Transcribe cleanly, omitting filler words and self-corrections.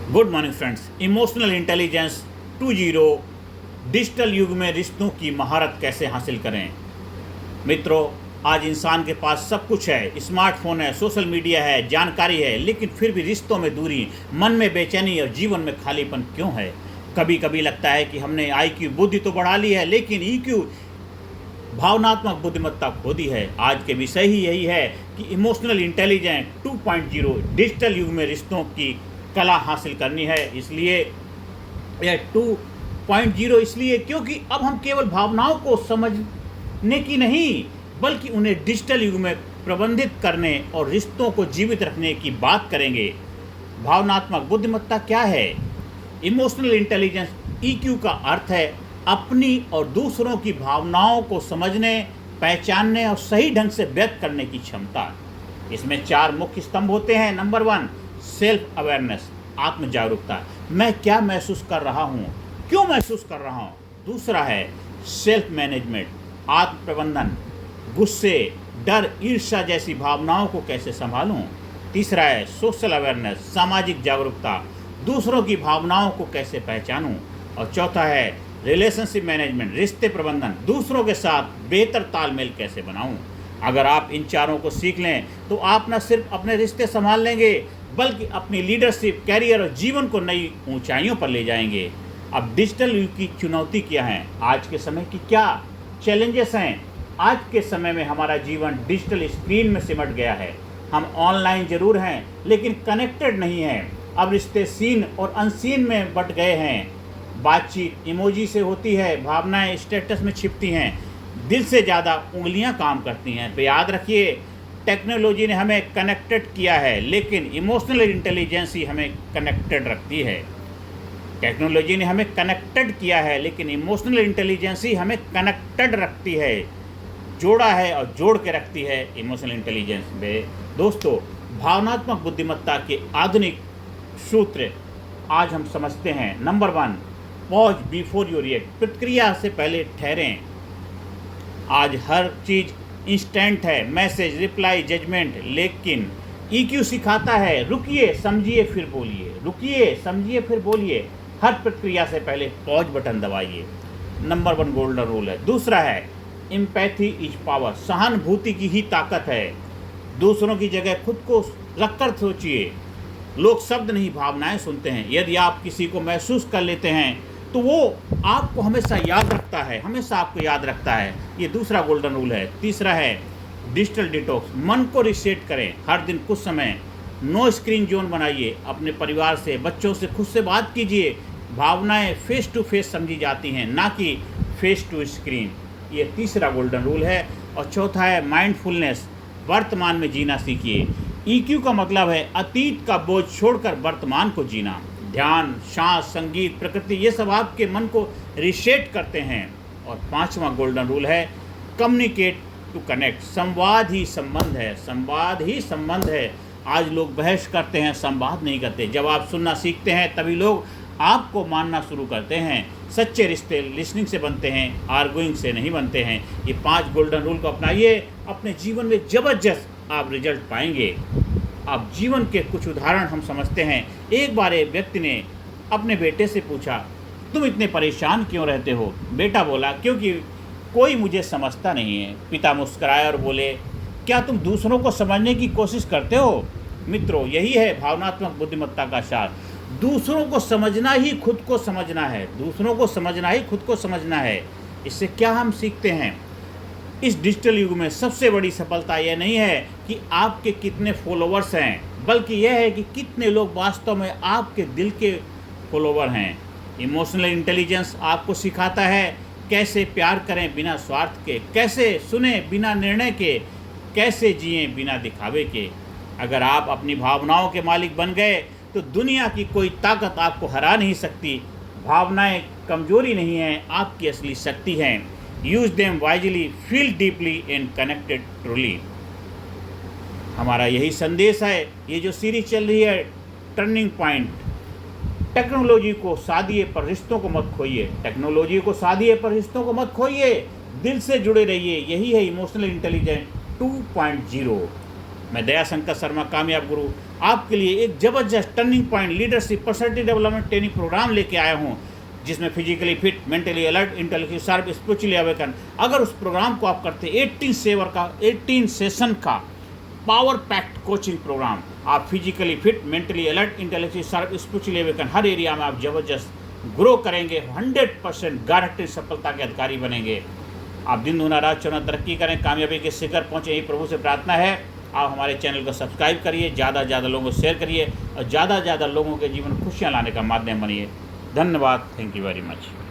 Good morning friends. Emotional intelligence 2.0 digital युग में रिश्तों की महारत कैसे हासिल करें। मित्रों, आज इंसान के पास सब कुछ है, स्मार्टफोन है, सोशल मीडिया है, जानकारी है, लेकिन फिर भी रिश्तों में दूरी, मन में बेचैनी और जीवन में खालीपन क्यों है। कभी कभी लगता है कि हमने IQ बुद्धि तो बढ़ा ली है, लेकिन EQ भावनात्मक बुद्धिमत्ता खो दी है। आज के विषय ही यही है कि इमोशनल इंटेलिजेंस 2.0 डिजिटल युग में रिश्तों की कला हासिल करनी है। इसलिए यह 2.0 इसलिए क्योंकि अब हम केवल भावनाओं को समझने की नहीं, बल्कि उन्हें डिजिटल युग में प्रबंधित करने और रिश्तों को जीवित रखने की बात करेंगे। भावनात्मक बुद्धिमत्ता क्या है? इमोशनल इंटेलिजेंस EQ का अर्थ है अपनी और दूसरों की भावनाओं को समझने, पहचानने और सही ढंग से व्यक्त करने की क्षमता। इसमें 4 मुख्य स्तंभ होते हैं। नंबर 1, सेल्फ अवेयरनेस, आत्म जागरूकता। मैं क्या महसूस कर रहा हूँ, क्यों महसूस कर रहा हूँ। दूसरा है सेल्फ मैनेजमेंट, आत्म प्रबंधन, गुस्से, डर, ईर्ष्या जैसी भावनाओं को कैसे संभालूं। तीसरा है सोशल अवेयरनेस, सामाजिक जागरूकता, दूसरों की भावनाओं को कैसे पहचानूं। और चौथा है रिलेशनशिप मैनेजमेंट, रिश्ते प्रबंधन, दूसरों के साथ बेहतर तालमेल कैसे बनाऊं। अगर आप इन चारों को सीख लें तो आप न सिर्फ अपने रिश्ते संभाल लेंगे, बल्कि अपनी लीडरशिप, कैरियर और जीवन को नई ऊंचाइयों पर ले जाएंगे। अब डिजिटल युग की चुनौती क्या है, आज के समय की क्या चैलेंजेस हैं। आज के समय में हमारा जीवन डिजिटल स्क्रीन में सिमट गया है। हम ऑनलाइन जरूर हैं, लेकिन कनेक्टेड नहीं हैं। अब रिश्ते सीन और अनसीन में बट गए हैं। बातचीत इमोजी से होती है, भावनाएं स्टेटस में छिपती हैं, दिल से ज़्यादा उंगलियां काम करती हैं। तो याद रखिए, टेक्नोलॉजी ने हमें कनेक्टेड किया है, लेकिन इमोशनल इंटेलिजेंस ही हमें कनेक्टेड रखती है। टेक्नोलॉजी ने हमें कनेक्टेड किया है, लेकिन इमोशनल इंटेलिजेंस ही हमें कनेक्टेड रखती है, जोड़ा है और जोड़ के रखती है इमोशनल इंटेलिजेंस में। दोस्तों, भावनात्मक बुद्धिमत्ता के आधुनिक सूत्र आज हम समझते हैं। Number 1, pause before you react, प्रतिक्रिया से पहले ठहरें। आज हर चीज़ इंस्टेंट है, मैसेज, रिप्लाई, जजमेंट, लेकिन EQ सिखाता है रुकिए, समझिए, फिर बोलिए। रुकिए, समझिए, फिर बोलिए। हर प्रतिक्रिया से पहले पॉज बटन दबाइए। नंबर 1 गोल्डन रूल है। दूसरा है एम्पैथी इज पावर, सहानुभूति की ही ताकत है। दूसरों की जगह खुद को रखकर सोचिए। लोग शब्द नहीं, भावनाएं सुनते हैं। यदि आप किसी को महसूस कर लेते हैं तो वो आपको हमेशा याद रखता है, हमेशा आपको याद रखता है। ये दूसरा गोल्डन रूल है। तीसरा है डिजिटल डिटॉक्स, मन को रिसेट करें। हर दिन कुछ समय नो स्क्रीन जोन बनाइए। अपने परिवार से, बच्चों से खुद से बात कीजिए। भावनाएं फेस टू फेस समझी जाती हैं, ना कि फेस टू स्क्रीन। ये तीसरा गोल्डन रूल है। और चौथा है माइंडफुलनेस, वर्तमान में जीना सीखिए। EQ का मतलब है अतीत का बोझ छोड़कर वर्तमान को जीना। ध्यान, सांस, संगीत, प्रकृति, ये सब आपके मन को रिसेट करते हैं। और 5वां गोल्डन रूल है कम्युनिकेट टू कनेक्ट, संवाद ही संबंध है। संवाद ही संबंध है। आज लोग बहस करते हैं, संवाद नहीं करते। जब आप सुनना सीखते हैं तभी लोग आपको मानना शुरू करते हैं। सच्चे रिश्ते लिसनिंग से बनते हैं, आर्गुइंग से नहीं बनते हैं। ये 5 गोल्डन रूल को अपनाइए, अपने जीवन में ज़बरदस्त आप रिजल्ट पाएंगे। अब जीवन के कुछ उदाहरण हम समझते हैं। एक बार एक व्यक्ति ने अपने बेटे से पूछा, तुम इतने परेशान क्यों रहते हो? बेटा बोला, क्योंकि कोई मुझे समझता नहीं है। पिता मुस्कुराए और बोले, क्या तुम दूसरों को समझने की कोशिश करते हो? मित्रों, यही है भावनात्मक बुद्धिमत्ता का सार। दूसरों को समझना ही खुद को समझना है। दूसरों को समझना ही खुद को समझना है। इससे क्या हम सीखते हैं? इस डिजिटल युग में सबसे बड़ी सफलता यह नहीं है कि आपके कितने फॉलोवर्स हैं, बल्कि यह है कि कितने लोग वास्तव में आपके दिल के फॉलोवर हैं। इमोशनल इंटेलिजेंस आपको सिखाता है कैसे प्यार करें बिना स्वार्थ के, कैसे सुने बिना निर्णय के, कैसे जिएं बिना दिखावे के। अगर आप अपनी भावनाओं के मालिक बन गए तो दुनिया की कोई ताकत आपको हरा नहीं सकती। भावनाएं कमजोरी नहीं हैं, आपकी असली शक्ति हैं। Use them wisely, feel deeply and connected truly. हमारा यही संदेश है। ये जो सीरीज चल रही है टर्निंग पॉइंट, टेक्नोलॉजी को साधिए पर रिश्तों को मत खोइए। टेक्नोलॉजी को साधिए पर रिश्तों को मत खोइए। दिल से जुड़े रहिए। यही है इमोशनल इंटेलिजेंस 2.0। मैं दयाशंकर शर्मा, कामयाब गुरु, आपके लिए एक ज़बरदस्त turning point leadership personality development training programme लेके आया हूँ, जिसमें physically fit, mentally alert, intellectually sharp, spiritually awaken. अगर उस प्रोग्राम को आप करते 18 सेशन का पावर पैक्ड कोचिंग प्रोग्राम, आप physically fit, mentally alert, intellectually sharp, spiritually awaken, हर एरिया में आप जबरदस्त ग्रो करेंगे, 100% गारंटेड सफलता के अधिकारी बनेंगे। आप दिन दुना रात चौना तरक्की करें, कामयाबी के शिखर पहुँचे, यही प्रभु से प्रार्थना है। आप हमारे चैनल को सब्सक्राइब करिए, ज़्यादा से ज़्यादा लोगों को शेयर करिए और ज़्यादा से ज़्यादा लोगों के जीवन में खुशियाँ लाने का माध्यम बनिए। धन्यवाद। Thank you very much.